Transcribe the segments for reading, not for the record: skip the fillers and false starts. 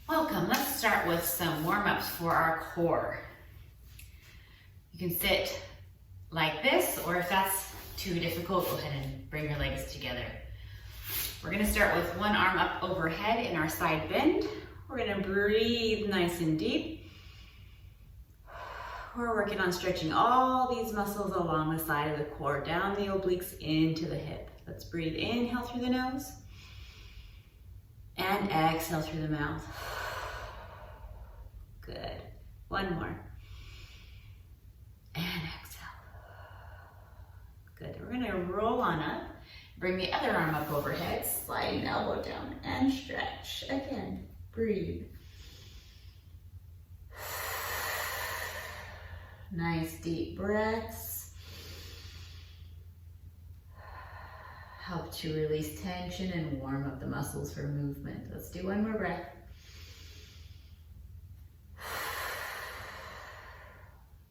Welcome. Let's start with some warm-ups for our core. You can sit like this, or if that's too difficult, go ahead and bring your legs together. We're going to start with one arm up overhead in our side bend. We're going to breathe nice and deep. We're working on stretching all these muscles along the side of the core, down the obliques into the hip. Let's breathe, inhale through the nose, and exhale through the mouth. Good. One more. And exhale. Good. We're going to roll on up. Bring the other arm up overhead. Slide an elbow down and stretch. Again, breathe. Nice deep breaths. Help to release tension and warm up the muscles for movement. Let's do one more breath.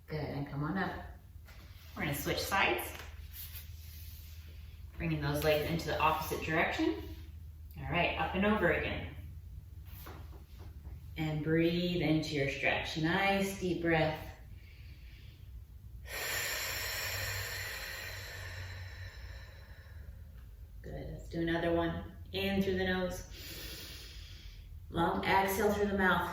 Good, and come on up. We're going to switch sides. Bringing those legs into the opposite direction. All right, up and over again. And breathe into your stretch. Nice deep breath. Good, let's do another one. In through the nose. Long exhale through the mouth.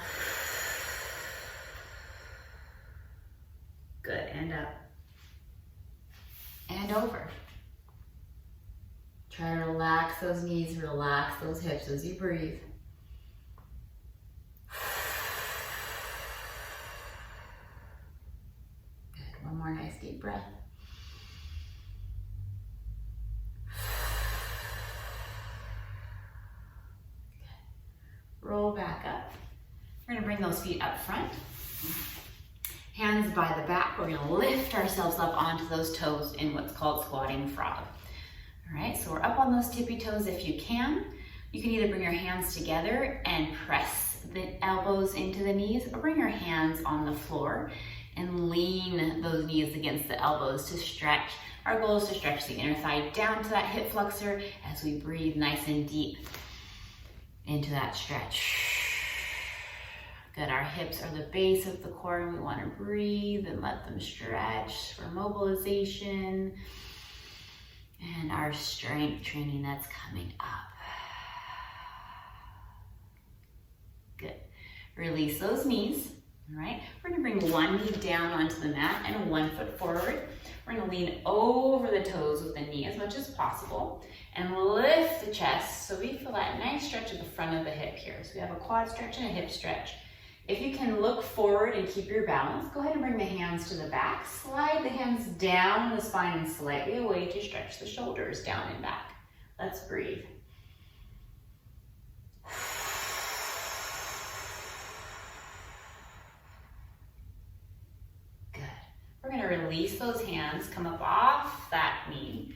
Good, and up. And over. Try to relax those knees, relax those hips as you breathe. Good, one more nice deep breath. Good. Roll back up. We're gonna bring those feet up front. Hands by the back, we're gonna lift ourselves up onto those toes in what's called squatting frog. All right, so we're up on those tippy toes if you can. You can either bring your hands together and press the elbows into the knees, or bring your hands on the floor and lean those knees against the elbows to stretch. Our goal is to stretch the inner thigh down to that hip flexor as we breathe nice and deep into that stretch. Good, our hips are the base of the core and we want to breathe and let them stretch for mobilization and our strength training that's coming up. Good, release those knees, all right? We're gonna bring one knee down onto the mat and one foot forward. We're gonna lean over the toes with the knee as much as possible and lift the chest so we feel that nice stretch at the front of the hip here. So we have a quad stretch and a hip stretch. If you can look forward and keep your balance, go ahead and bring the hands to the back. Slide the hands down the spine and slightly away to stretch the shoulders down and back. Let's breathe. Good. We're going to release those hands, come up off that knee,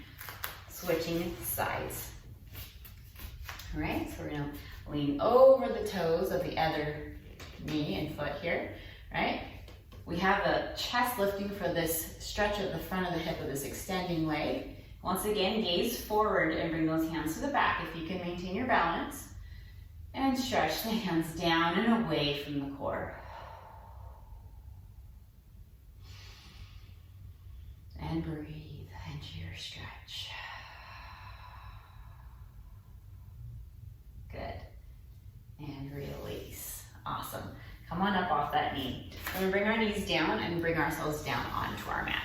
switching sides. All right, so we're going to lean over the toes of the other knee and foot here, right? We have a chest lifting for this stretch at the front of the hip of this extending leg. Once again, gaze forward and bring those hands to the back if you can maintain your balance. And stretch the hands down and away from the core. And breathe into your stretch. Good. And release. Awesome. Come on up off that knee. We're gonna bring our knees down and bring ourselves down onto our mat.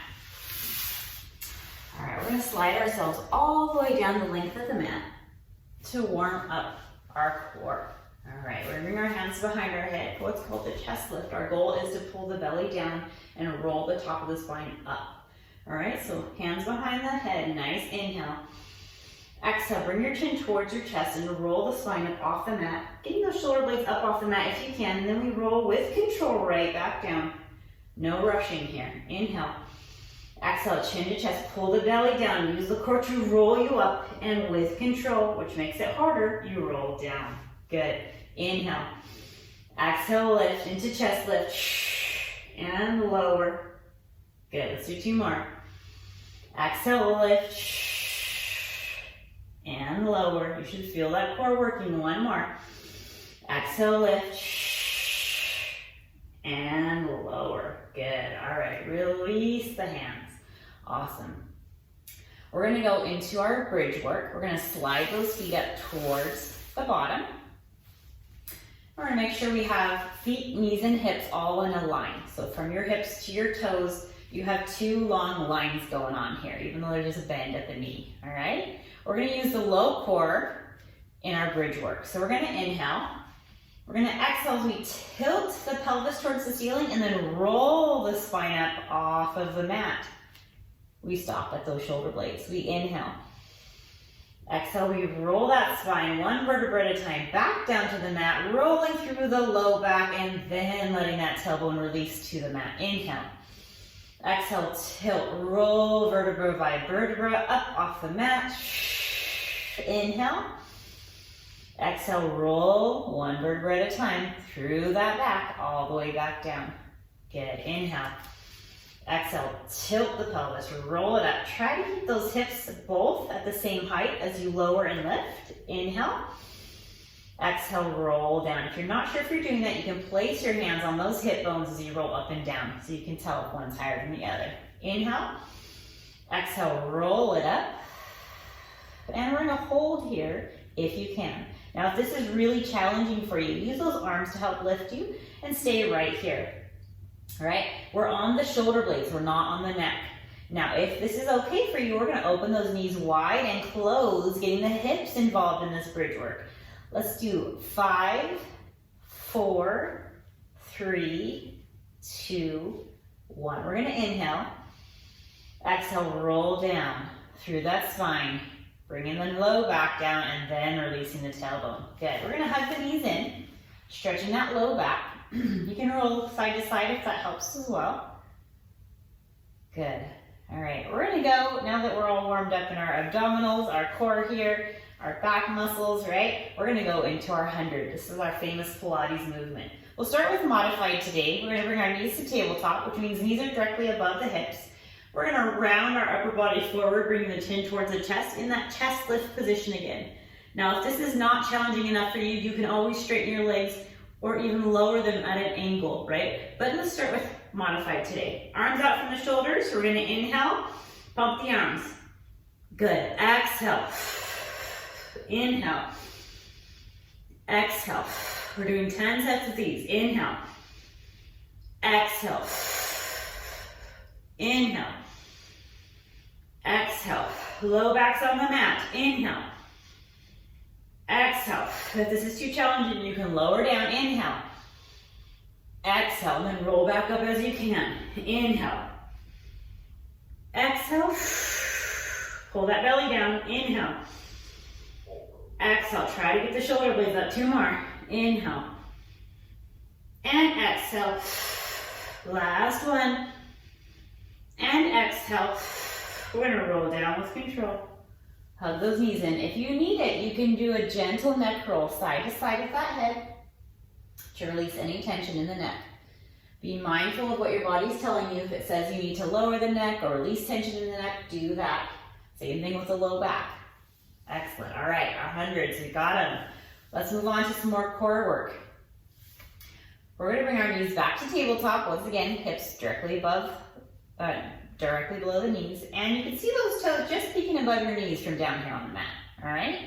All right, we're gonna slide ourselves all the way down the length of the mat to warm up our core. All right, we're gonna bring our hands behind our head, what's called the chest lift. Our goal is to pull the belly down and roll the top of the spine up. All right, so hands behind the head, nice inhale. Exhale, bring your chin towards your chest and roll the spine up off the mat. Getting those shoulder blades up off the mat if you can, and then we roll with control right back down. No rushing here. Inhale. Exhale, chin to chest, pull the belly down. Use the core to roll you up, and with control, which makes it harder, you roll down. Good. Inhale. Exhale, lift into chest lift. And lower. Good, let's do two more. Exhale, lift. And lower. You should feel that core working. One more. Exhale, lift. And lower. Good. All right. Release the hands. Awesome. We're going to go into our bridge work. We're going to slide those feet up towards the bottom. We're going to make sure we have feet, knees, and hips all in a line. So from your hips to your toes, you have two long lines going on here, even though there's a bend at the knee. All right? We're going to use the low core in our bridge work. So we're going to inhale. We're going to exhale as we tilt the pelvis towards the ceiling and then roll the spine up off of the mat. We stop at those shoulder blades. We inhale. Exhale, we roll that spine one vertebra at a time back down to the mat, rolling through the low back and then letting that tailbone release to the mat. Inhale. Exhale, tilt, roll vertebra by vertebra up off the mat. Inhale. Exhale, roll one vertebra at a time through that back, all the way back down. Good. Inhale. Exhale, tilt the pelvis, roll it up. Try to keep those hips both at the same height as you lower and lift. Inhale. Exhale, roll down. If you're not sure if you're doing that, you can place your hands on those hip bones as you roll up and down so you can tell if one's higher than the other. Inhale. Exhale, roll it up. And we're going to hold here if you can. Now, if this is really challenging for you, use those arms to help lift you and stay right here. All right, we're on the shoulder blades, we're not on the neck. Now, if this is okay for you, we're gonna open those knees wide and close, getting the hips involved in this bridge work. Let's do 5, 4, 3, 2, 1. We're gonna inhale, exhale, roll down through that spine, bringing the low back down and then releasing the tailbone. Good, we're gonna hug the knees in, stretching that low back. You can roll side to side if that helps as well. Good. All right, we're gonna go, now that we're all warmed up in our abdominals, our core here, our back muscles, right? We're gonna go into our 100. This is our famous Pilates movement. We'll start with modified today. We're gonna bring our knees to tabletop, which means knees are directly above the hips. We're gonna round our upper body forward, bringing the chin towards the chest in that chest lift position again. Now, if this is not challenging enough for you, you can always straighten your legs or even lower them at an angle, right? But let's start with modified today. Arms out from the shoulders. We're gonna inhale, pump the arms. Good, exhale. Inhale, exhale. We're doing 10 sets of these. Inhale, exhale. Inhale, exhale. Low back's on the mat. Inhale, exhale. If this is too challenging, you can lower down. Inhale, exhale, and then roll back up as you can. Inhale, exhale, pull that belly down. Inhale, exhale. Try to get the shoulder blades up. 2 more. Inhale, and exhale. Last one, and exhale. We're gonna roll down with control. Hug those knees in. If you need it, you can do a gentle neck roll side to side with that head to release any tension in the neck. Be mindful of what your body's telling you. If it says you need to lower the neck or release tension in the neck, do that. Same thing with the low back. Excellent. All right, our 100s, we got them. Let's move on to some more core work. We're gonna bring our knees back to tabletop. Once again, hips directly below the knees, and you can see those toes just peeking above your knees from down here on the mat, all right?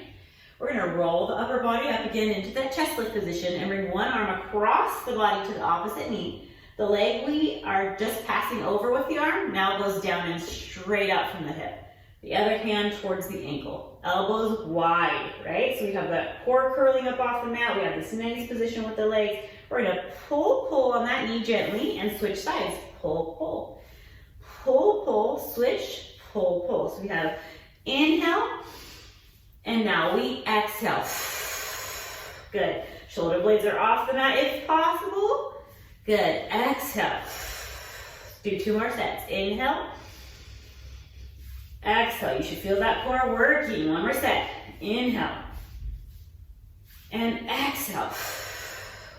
We're gonna roll the upper body up again into that chest lift position and bring one arm across the body to the opposite knee. The leg we are just passing over with the arm now goes down and straight out from the hip. The other hand towards the ankle. Elbows wide, right? So we have that core curling up off the mat. We have this nice position with the legs. We're gonna pull on that knee gently and switch sides. Pull, pull. Pull, pull, switch, pull, pull. So we have inhale, and now we exhale. Good. Shoulder blades are off the mat if possible. Good. Exhale. Do 2 more sets. Inhale. Exhale. You should feel that core working. 1 more set. Inhale. And exhale.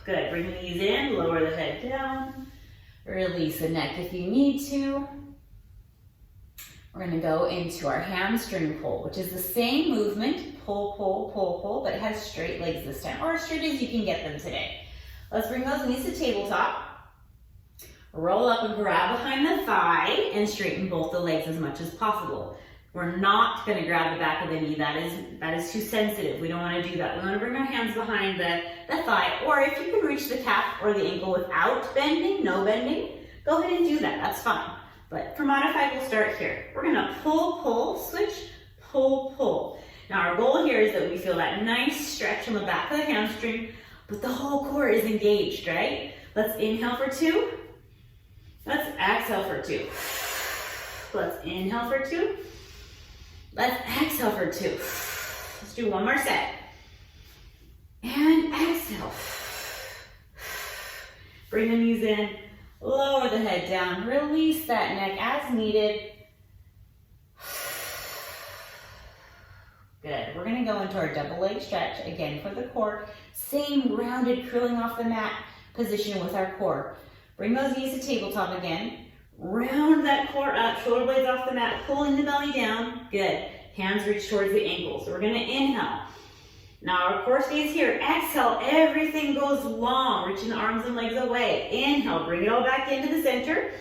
Good. Bring the knees in. Lower the head down. Release the neck if you need to. We're gonna go into our hamstring pull, which is the same movement, pull, pull, pull, pull, but it has straight legs this time, or as straight as you can get them today. Let's bring those knees to tabletop. Roll up and grab behind the thigh and straighten both the legs as much as possible. We're not gonna grab the back of the knee. That is too sensitive. We don't wanna do that. We wanna bring our hands behind the thigh, or if you can reach the calf or the ankle without bending, no bending, go ahead and do that, that's fine. But for modified, we'll start here. We're gonna pull, pull, switch, pull, pull. Now our goal here is that we feel that nice stretch on the back of the hamstring, but the whole core is engaged, right? Let's inhale for 2. Let's exhale for 2. Let's inhale for 2. Let's exhale for 2. Let's do one more set. And exhale. Bring the knees in, lower the head down, release that neck as needed. Good. We're gonna go into our double leg stretch again for the core. Same rounded curling off the mat position with our core. Bring those knees to tabletop again. Round that core up, shoulder blades off the mat, pulling the belly down. Good. Hands reach towards the ankles. So we're gonna inhale. Now our core stays here. Exhale, everything goes long, reaching the arms and legs away. Inhale, bring it all back into the center.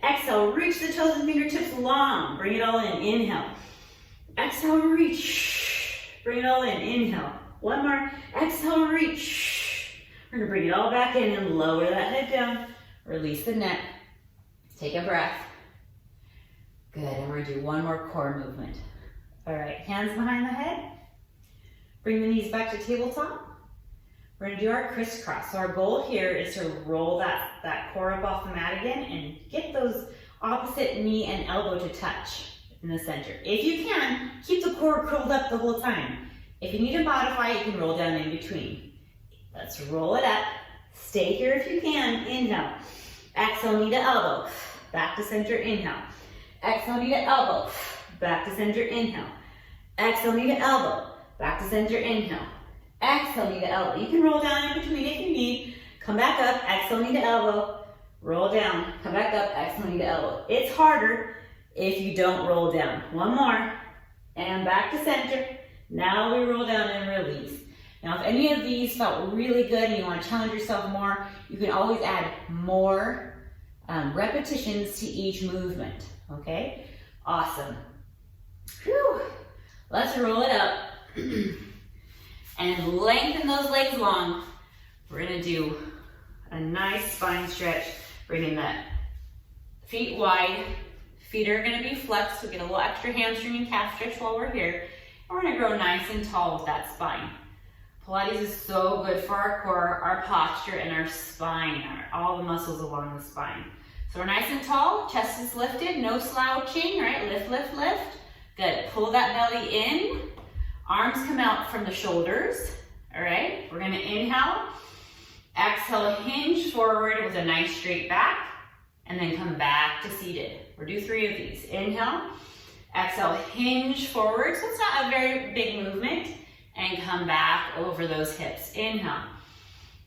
Exhale, reach the toes and fingertips long. Bring it all in, inhale. Exhale, reach. Bring it all in, inhale. One more, exhale, reach. We're gonna bring it all back in and lower that head down. Release the neck. Take a breath. Good, and we're gonna do one more core movement. All right, hands behind the head. Bring the knees back to tabletop. We're gonna do our crisscross. So our goal here is to roll that core up off the mat again and get those opposite knee and elbow to touch in the center. If you can, keep the core curled up the whole time. If you need to modify, you can roll down in between. Let's roll it up. Stay here if you can. Inhale. Exhale, knee to elbow. Back to center, inhale. Exhale, knee to elbow. Back to center, inhale. Exhale, knee to elbow. Back to center, inhale. Exhale, knee to elbow. You can roll down in between if you need. Come back up, exhale, knee to elbow. Roll down, come back up, exhale, knee to elbow. It's harder if you don't roll down. One more, and back to center. Now we roll down and release. Now, if any of these felt really good and you want to challenge yourself more, you can always add more repetitions to each movement, okay? Awesome. Whew. Let's roll it up and lengthen those legs long. We're gonna do a nice spine stretch, bringing the feet wide. Feet are gonna be flexed, so get a little extra hamstring and calf stretch while we're here. And we're gonna grow nice and tall with that spine. Pilates is so good for our core, our posture, and our spine, all the muscles along the spine. So we're nice and tall, chest is lifted, no slouching, right? Lift, lift, lift. Good, pull that belly in. Arms come out from the shoulders, all right? We're gonna inhale, exhale, hinge forward with a nice straight back, and then come back to seated. We'll do 3 of these. Inhale, exhale, hinge forward, so it's not a very big movement, and come back over those hips. Inhale,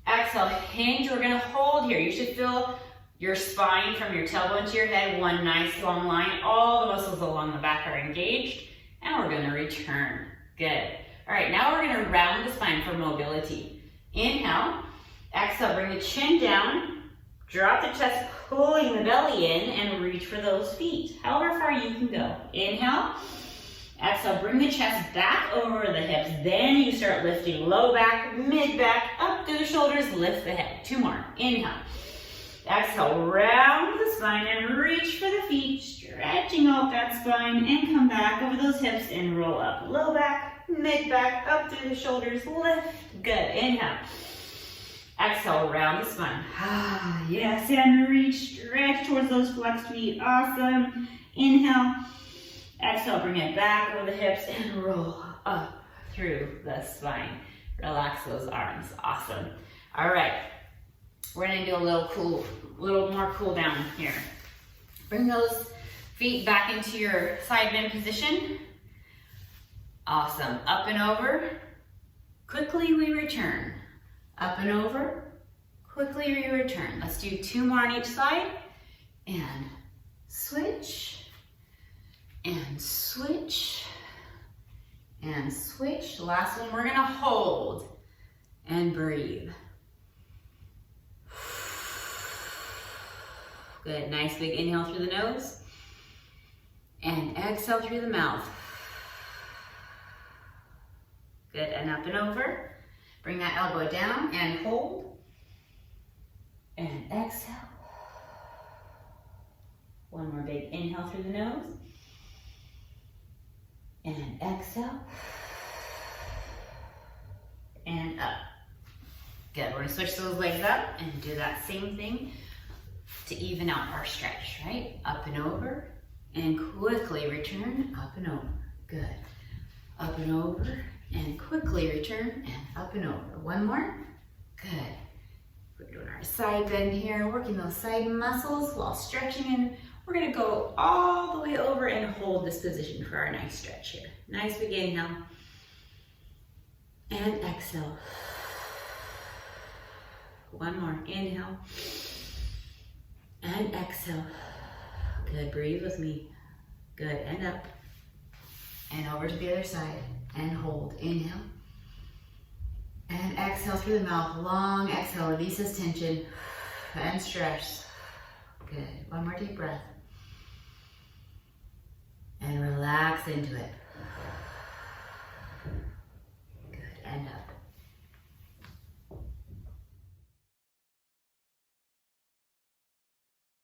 exhale, hinge. We're gonna hold here. You should feel your spine from your tailbone to your head, one nice long line. All the muscles along the back are engaged, and we're gonna return. Good. All right, now we're gonna round the spine for mobility. Inhale, exhale, bring the chin down, drop the chest, pulling the belly in, and reach for those feet, however far you can go. Inhale, exhale, bring the chest back over the hips, then you start lifting low back, mid back, up through the shoulders, lift the head. 2 more. Inhale, exhale, round the spine and reach for the feet, stretching out that spine, and come back over those hips and roll up. Low back, mid back, up through the shoulders, lift. Good. Inhale. Exhale, round the spine. Yes, and reach, stretch towards those flexed feet. Awesome. Inhale. Exhale, bring it back over the hips and roll up through the spine. Relax those arms. Awesome. All right. We're gonna do a little more cool down here. Bring those feet back into your side bend position. Awesome. Up and over. Quickly we return. Up and over. Quickly we return. Let's do 2 more on each side. And switch. and switch, and switch. Last one, we're gonna hold and breathe. Good, nice big inhale through the nose and exhale through the mouth. Good, and up and over. Bring that elbow down and hold and exhale. One more big inhale through the nose and exhale and up. Good, we're gonna switch those legs up and do that same thing to even out our stretch, right? Up and over and quickly return, up and over. Good, up and over and quickly return and up and over. One more, good. We're doing our side bend here, working those side muscles while stretching, and we're gonna go all the way over and hold this position for our nice stretch here. Nice big inhale and exhale. One more, inhale and exhale. Good, breathe with me. Good, and up and over to the other side and hold. Inhale and exhale through the mouth. Long exhale, release this tension and stretch. Good, one more deep breath and relax into it.